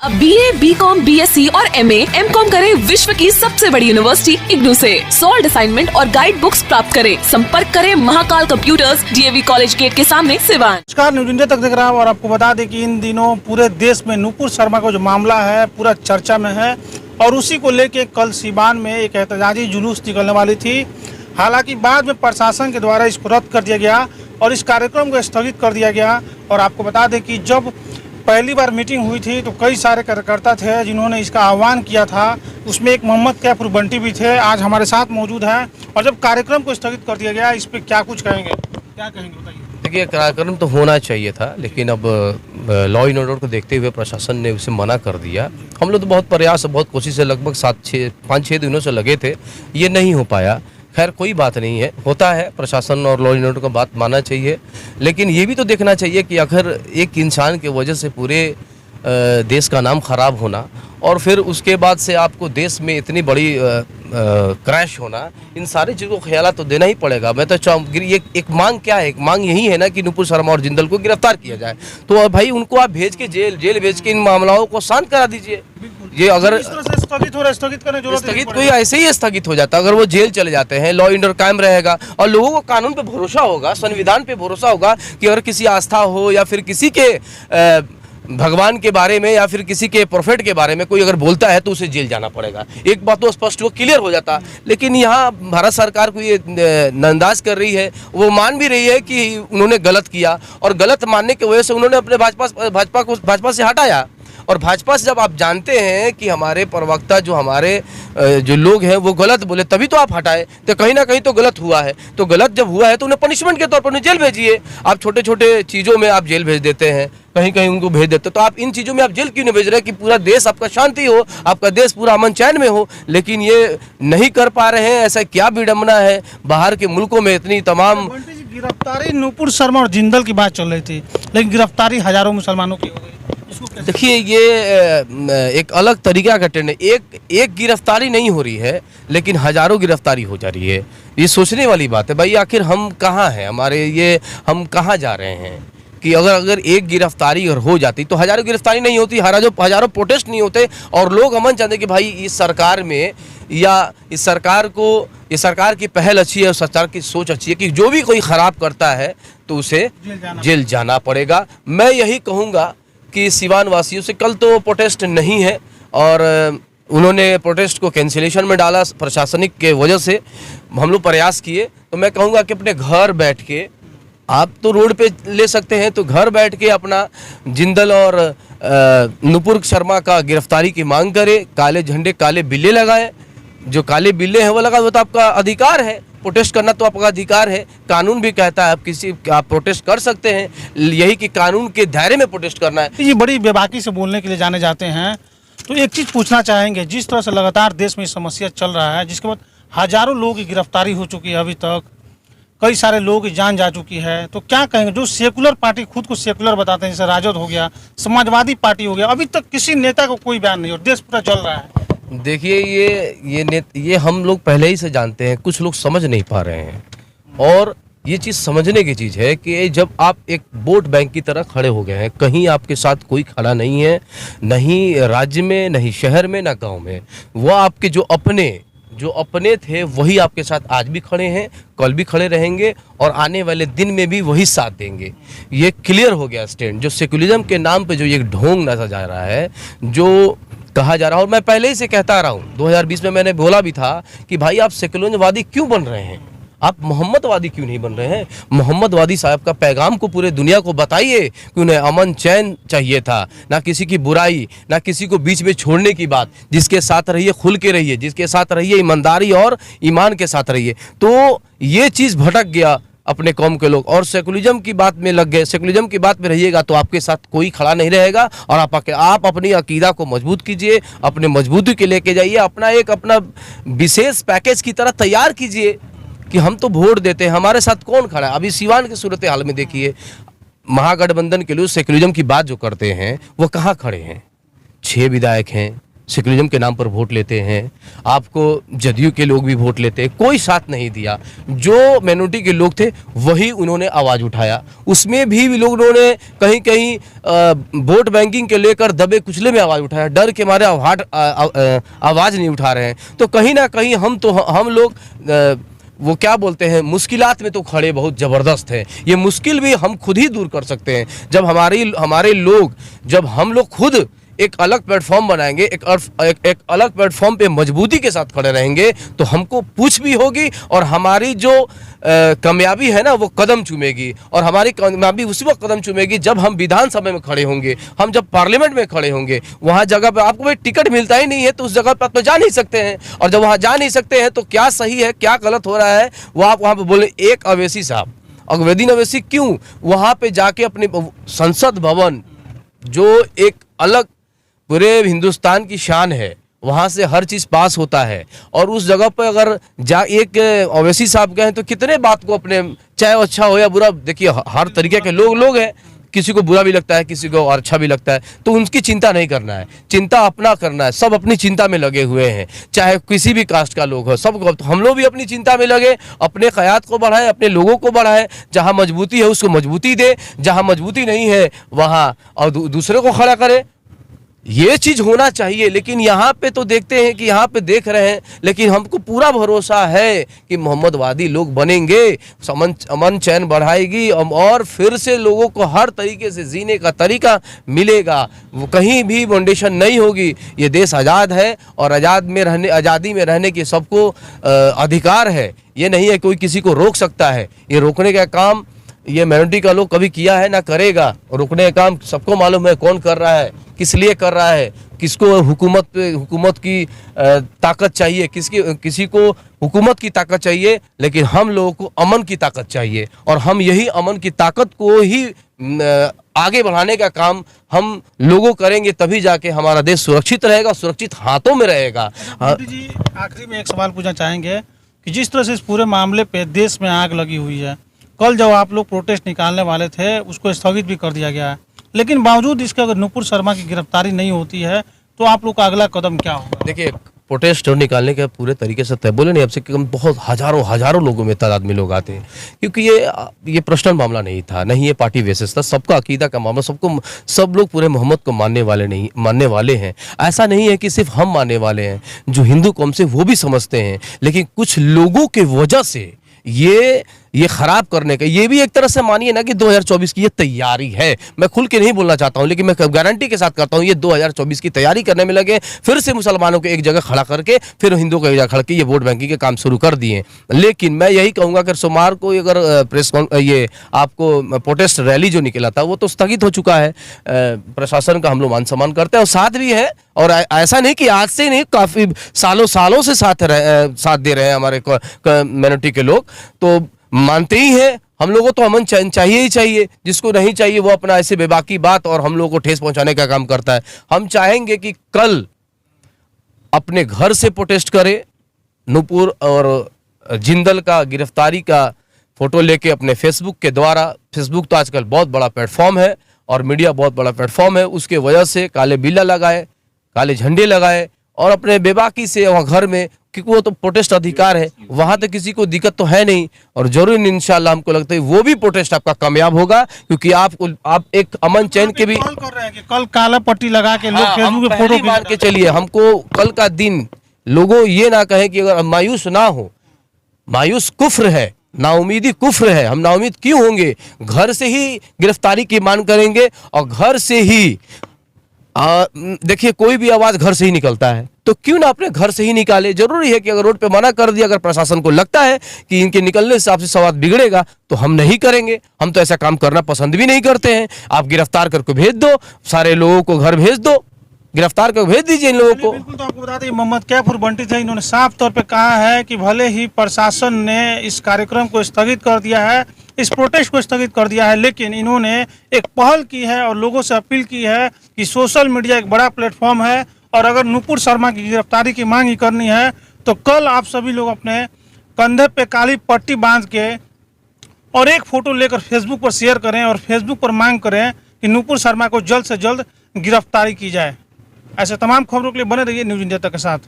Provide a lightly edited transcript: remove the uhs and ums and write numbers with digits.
अब BA, BCom, BSc और MA, MCom करें विश्व की सबसे बड़ी यूनिवर्सिटी इग्नू से। सॉल्ड असाइनमेंट और गाइड बुक्स प्राप्त करें। संपर्क करें Mahakal computers, DAV college gate के सामने, सिवान। नमस्कार, न्यूज इंडिया तक देख रहा हूँ और आपको बता दें कि इन दिनों पूरे देश में नुपुर शर्मा का जो मामला है पूरा चर्चा में है और उसी को लेके कल सिवान में एक एहतजाजी जुलूस निकलने वाली थी। हालांकि बाद में प्रशासन के द्वारा इसको रद्द कर दिया गया और इस कार्यक्रम को स्थगित कर दिया गया। और आपको बता दें कि जब पहली बार मीटिंग हुई थी तो कई सारे कार्यकर्ता थे जिन्होंने इसका आह्वान किया था। उसमें एक मोहम्मद कैफर बंटी भी थे, आज हमारे साथ मौजूद हैं। और जब कार्यक्रम को स्थगित कर दिया गया, इस पर क्या कुछ कहेंगे, क्या कहेंगे बताइए। देखिए, कार्यक्रम तो होना चाहिए था, लेकिन अब लॉ एंड ऑर्डर को देखते हुए प्रशासन ने उसे मना कर दिया। हम लोग तो बहुत प्रयास, बहुत कोशिश से लगभग 5-6 दिनों से लगे थे, ये नहीं हो पाया। खैर कोई बात नहीं है, होता है, प्रशासन और लॉ एंड ऑर्डर को बात मानना चाहिए। लेकिन ये भी तो देखना चाहिए कि अगर एक इंसान की वजह से पूरे देश का नाम खराब होना और फिर उसके बाद से आपको देश में इतनी बड़ी क्रैश होना, इन सारी चीज़ों को ख्याल तो देना ही पड़ेगा। मैं तो चाहूँ ये एक मांग क्या है, एक मांग यही है ना कि नुपुर शर्मा और जिंदल को गिरफ्तार किया जाए। तो भाई उनको आप भेज के जेल भेज के इन मामलों को शांत करा दीजिए। ये अगर स्थगित कोई ऐसे ही स्थगित हो जाता, अगर वो जेल चले जाते हैं, लॉ एंड ऑर्डर कायम रहेगा और लोगों को कानून पे भरोसा होगा, संविधान पे भरोसा होगा कि अगर किसी आस्था हो या फिर किसी के भगवान के बारे में या फिर किसी के प्रोफेट के बारे में कोई अगर बोलता है तो उसे जेल जाना पड़ेगा। एक बात तो स्पष्ट, वो क्लियर हो जाता। लेकिन यहाँ भारत सरकार को ये नंदाज कर रही है, वो मान भी रही है कि उन्होंने गलत किया और गलत मानने की वजह से उन्होंने अपने भाजपा से हटाया। और भाजपा से जब आप जानते हैं कि हमारे प्रवक्ता जो लोग हैं वो गलत बोले, तभी तो आप हटाए, तो कहीं ना कहीं तो गलत हुआ है। तो गलत जब हुआ है तो उन्हें पनिशमेंट के तौर पर उन्हें जेल भेजिए। आप छोटे छोटे चीज़ों में आप जेल भेज देते हैं, कहीं कहीं उनको भेज देते, तो आप इन चीज़ों में आप जेल क्यों नहीं भेज रहे कि पूरा देश आपका शांति हो, आपका देश पूरा अमन चैन में हो। लेकिन ये नहीं कर पा रहे हैं, ऐसा क्या विडम्बना है। बाहर के मुल्कों में इतनी तमाम गिरफ्तारी नुपुर शर्मा और जिंदल की बात चल रही थी, लेकिन गिरफ्तारी हजारों मुसलमानों की हो गई। देखिए, ये एक अलग तरीका का ट्रेंड है। एक गिरफ्तारी नहीं हो रही है, लेकिन हजारों गिरफ्तारी हो जा रही है। ये सोचने वाली बात है भाई, आखिर हम कहाँ हैं, हम कहाँ जा रहे हैं कि अगर एक गिरफ्तारी अगर हो जाती तो हजारों गिरफ्तारी नहीं होती, हजारों प्रोटेस्ट नहीं होते और लोग अमन चाहते कि भाई इस सरकार में या इस सरकार की पहल अच्छी है, सरकार की सोच अच्छी है कि जो भी कोई ख़राब करता है तो उसे जेल जाना पड़ेगा। मैं यही कहूँगा कि सिवान वासियों से, कल तो प्रोटेस्ट नहीं है और उन्होंने प्रोटेस्ट को कैंसिलेशन में डाला प्रशासनिक के वजह से, हम लोग प्रयास किए। तो मैं कहूँगा कि अपने घर बैठ के, आप तो रोड पे ले सकते हैं, तो घर बैठ के अपना जिंदल और नुपुर शर्मा का गिरफ्तारी की मांग करें। काले झंडे काले बिल्ले लगाएं, जो काले बिल्ले हैं वो लगा, वो तो आपका अधिकार है। प्रोटेस्ट करना तो आपका अधिकार है, कानून भी कहता है आप प्रोटेस्ट कर सकते हैं। यही कि कानून के दायरे में प्रोटेस्ट करना है। ये बड़ी बेबाकी से बोलने के लिए जाने जाते हैं। तो एक चीज़ पूछना चाहेंगे, जिस तरह से लगातार देश में समस्या चल रहा है, जिसके बाद हजारों लोगों की गिरफ्तारी हो चुकी है, अभी तक कई सारे लोगों की जान जा चुकी है, तो क्या कहेंगे जो सेकुलर पार्टी खुद को सेकुलर बताते हैं, जैसे राजद हो गया, समाजवादी पार्टी हो गया, अभी तक किसी नेता को कोई बयान नहीं और देश पूरा जल रहा है। देखिए, ये हम लोग पहले ही से जानते हैं, कुछ लोग समझ नहीं पा रहे हैं। और ये चीज़ समझने की चीज़ है कि जब आप एक वोट बैंक की तरह खड़े हो गए हैं, कहीं आपके साथ कोई खड़ा नहीं है, नहीं राज्य में, नहीं शहर में, ना गांव में। वो आपके जो अपने थे वही आपके साथ आज भी खड़े हैं, कल भी खड़े रहेंगे और आने वाले दिन में भी वही साथ देंगे। ये क्लियर हो गया स्टैंड। जो सेकुलरिज्म के नाम पे जो एक ढोंग नजर जा रहा है, जो कहा जा रहा है, और मैं पहले ही से कहता आ रहा हूँ, 2020 में मैंने बोला भी था कि भाई आप सेकुलरवादी क्यों बन रहे हैं, आप मोहम्मदवादी क्यों नहीं बन रहे हैं। मोहम्मदवादी साहब का पैगाम को पूरे दुनिया को बताइए कि उन्हें अमन चैन चाहिए था, ना किसी की बुराई, ना किसी को बीच में छोड़ने की बात। जिसके साथ रहिए खुल के रहिए, जिसके साथ रहिए ईमानदारी और ईमान के साथ रहिए। तो ये चीज़ भटक गया अपने कौम के लोग और सेकुलरिज्म की बात में लग गए। सेकुलरिज्म की बात में रहिएगा तो आपके साथ कोई खड़ा नहीं रहेगा और आप अपनी अकीदा को मजबूत कीजिए, अपने मजबूती के लेके जाइए, अपना विशेष पैकेज की तरह तैयार कीजिए कि हम तो वोट देते हैं, हमारे साथ कौन खड़ा है। अभी सिवान की सूरत हाल में देखिए, महागठबंधन के लोग सेकुलरिज्म की बात जो करते हैं वो कहाँ खड़े हैं। 6 विधायक हैं, सेकुलरिज्म के नाम पर वोट लेते हैं, आपको जदयू के लोग भी वोट लेते हैं, कोई साथ नहीं दिया। जो माइनॉरिटी के लोग थे वही उन्होंने आवाज़ उठाया, उसमें भी लोगों ने कहीं कहीं वोट बैंकिंग के लेकर दबे कुचले में आवाज़ उठाया, डर के मारे आवाज़ नहीं उठा रहे हैं। तो कहीं ना कहीं हम लोग वो क्या बोलते हैं, मुश्किलात में तो खड़े बहुत ज़बरदस्त हैं। ये मुश्किल भी हम खुद ही दूर कर सकते हैं जब हमारे लोग, जब हम लोग खुद एक अलग प्लेटफॉर्म बनाएंगे, एक अलग प्लेटफॉर्म पे मजबूती के साथ खड़े रहेंगे, तो हमको पूछ भी होगी और हमारी जो कामयाबी है ना वो कदम चूमेगी। और हमारी कामयाबी उसी वक्त कदम चूमेगी जब हम विधानसभा में खड़े होंगे, हम जब पार्लियामेंट में खड़े होंगे। वहाँ जगह पे आपको भाई टिकट मिलता ही नहीं है तो उस जगह पर आप तो जा नहीं सकते हैं, और जब वहाँ जा नहीं सकते हैं तो क्या सही है क्या गलत हो रहा है वो आप वहाँ पर बोले। एक अवैसी साहब, अगवेदीन अवैसी क्यों वहाँ पे जाके अपने संसद भवन, जो एक अलग पूरे हिंदुस्तान की शान है, वहाँ से हर चीज़ पास होता है, और उस जगह पर अगर एक ओवैसी साहब गए तो कितने बात को अपने, चाहे अच्छा हो या बुरा, देखिए हर तरीके के लोग हैं, किसी को बुरा भी लगता है, किसी को अच्छा भी लगता है, तो उनकी चिंता नहीं करना है, चिंता अपना करना है। सब अपनी चिंता में लगे हुए हैं, चाहे किसी भी कास्ट का लोग हो, सब तो हम लोग भी अपनी चिंता में लगे, अपने क़यात को बढ़ाएं, अपने लोगों को बढ़ाएं। जहाँ मजबूती है उसको मजबूती दे, जहाँ मजबूती नहीं है वहाँ और दूसरे को खड़ा करे, ये चीज़ होना चाहिए। लेकिन यहाँ पे तो देखते हैं कि यहाँ पे देख रहे हैं, लेकिन हमको पूरा भरोसा है कि मोहम्मदवादी लोग बनेंगे, अमन चैन बढ़ाएगी और फिर से लोगों को हर तरीके से जीने का तरीका मिलेगा। वो कहीं भी बाउंडेशन नहीं होगी। ये देश आज़ाद है और आज़ादी में रहने की सबको अधिकार है। ये नहीं है कोई किसी को रोक सकता है। ये रोकने का काम ये माइनॉरिटी का लोग कभी किया है ना करेगा। रोकने का काम सबको मालूम है कौन कर रहा है, किस लिए कर रहा है, किसको हुकूमत की ताकत चाहिए, किसी को हुकूमत की ताकत चाहिए, लेकिन हम लोगों को अमन की ताकत चाहिए। और हम यही अमन की ताकत को ही आगे बढ़ाने का काम हम लोगों करेंगे, तभी जाके हमारा देश सुरक्षित रहेगा, सुरक्षित हाथों में रहेगा। जी, आखिरी में एक सवाल पूछना चाहेंगे कि जिस तरह से इस पूरे मामले पे देश में आग लगी हुई है, कल जब आप लोग प्रोटेस्ट निकालने वाले थे उसको स्थगित भी कर दिया गया है, लेकिन बावजूद इसके अगर नुपुर शर्मा की गिरफ्तारी नहीं होती है तो आप लोग का अगला कदम क्या होगा? देखिए, प्रोटेस्ट निकालने के पूरे तरीके से तय बोले नहीं, अब से कम बहुत हजारों लोगों में तादाद में लोग आते हैं, क्योंकि ये पर्सनल मामला नहीं था, नहीं ये पार्टी बेसिस था, सबका अकीदा का मामला, सब लोग पूरे मोहम्मद को मानने वाले हैं। ऐसा नहीं है कि सिर्फ हम मानने वाले हैं, जो हिंदू कौम से वो भी समझते हैं, लेकिन कुछ लोगों के वजह से ये खराब करने का, ये भी एक तरह से मानिए ना कि 2024 की ये तैयारी है। मैं खुल के नहीं बोलना चाहता हूँ, लेकिन मैं गारंटी के साथ करता हूँ, ये 2024 की तैयारी करने में लगे, फिर से मुसलमानों को एक जगह खड़ा करके फिर हिंदुओं को एक जगह खड़ा के ये वोट बैंकिंग के काम शुरू कर दिए। लेकिन मैं यही कहूँगा कि सोमवार को अगर ये आपको प्रोटेस्ट रैली जो निकला था वो तो स्थगित हो चुका है। प्रशासन का हम लोग मान सम्मान करते हैं और साथ भी है, और ऐसा नहीं कि आज से नहीं, काफ़ी सालों से साथ दे रहे हैं हमारे माइनॉरिटी के लोग, तो मानते ही हैं। हम लोगों को तो अमन चाहिए ही चाहिए, जिसको नहीं चाहिए वो अपना ऐसे बेबाकी बात और हम लोगों को ठेस पहुंचाने का काम करता है। हम चाहेंगे कि कल अपने घर से प्रोटेस्ट करें, नुपुर और जिंदल का गिरफ्तारी का फोटो लेके अपने फेसबुक के द्वारा, फेसबुक तो आजकल बहुत बड़ा प्लेटफॉर्म है और मीडिया बहुत बड़ा प्लेटफॉर्म है, उसके वजह से काले बिल्ला लगाए, काले झंडे लगाए और अपने बेबाकी से वहाँ घर में, क्योंकि वो तो प्रोटेस्ट अधिकार है, वहाँ तो किसी को दिक्कत तो है नहीं। और जरूर इंशाल्लाह हमको लगता है वो भी प्रोटेस्ट आपका कामयाब होगा, क्योंकि आप एक अमन चैन के भी कर रहे हैं कि कल काला पट्टी लगा के लोग फेसबुक पे फोटो मार के चलिए। हमको कल का दिन लोगों ये ना कहें कि अगर मायूस ना हो, मायूस कुफ्र है, नाउमीदी कुफ्र है। हम नाउमीद क्यों होंगे? घर से ही गिरफ्तारी की मांग करेंगे और घर से ही देखिए कोई भी आवाज घर से ही निकलता है, तो क्यों ना अपने घर से ही निकाले। जरूरी है कि अगर रोड पे मना कर दिया, अगर प्रशासन को लगता है कि इनके निकलने से आपसे सवाल बिगड़ेगा, तो हम नहीं करेंगे। हम तो ऐसा काम करना पसंद भी नहीं करते हैं। आप गिरफ्तार करके भेज दो, सारे लोगों को घर भेज दो, गिरफ्तार करके भेज दीजिए इन लोगों को। बिल्कुल, तो आपको बता दें मोहम्मद कैफुर बंटी थे, इन्होंने साफ तौर पे कहा है कि भले ही प्रशासन ने इस कार्यक्रम को स्थगित कर दिया है, इस प्रोटेस्ट को स्थगित कर दिया है, लेकिन इन्होंने एक पहल की है और लोगों से अपील की है कि सोशल मीडिया एक बड़ा प्लेटफॉर्म है और अगर नुपुर शर्मा की गिरफ्तारी की मांग ही करनी है तो कल आप सभी लोग अपने कंधे पे काली पट्टी बांध के और एक फोटो लेकर फेसबुक पर शेयर करें और फेसबुक पर मांग करें कि नुपुर शर्मा को जल्द से जल्द गिरफ्तारी की जाए। ऐसे तमाम खबरों के लिए बने रहिए न्यूज़ इंडिया तक के साथ।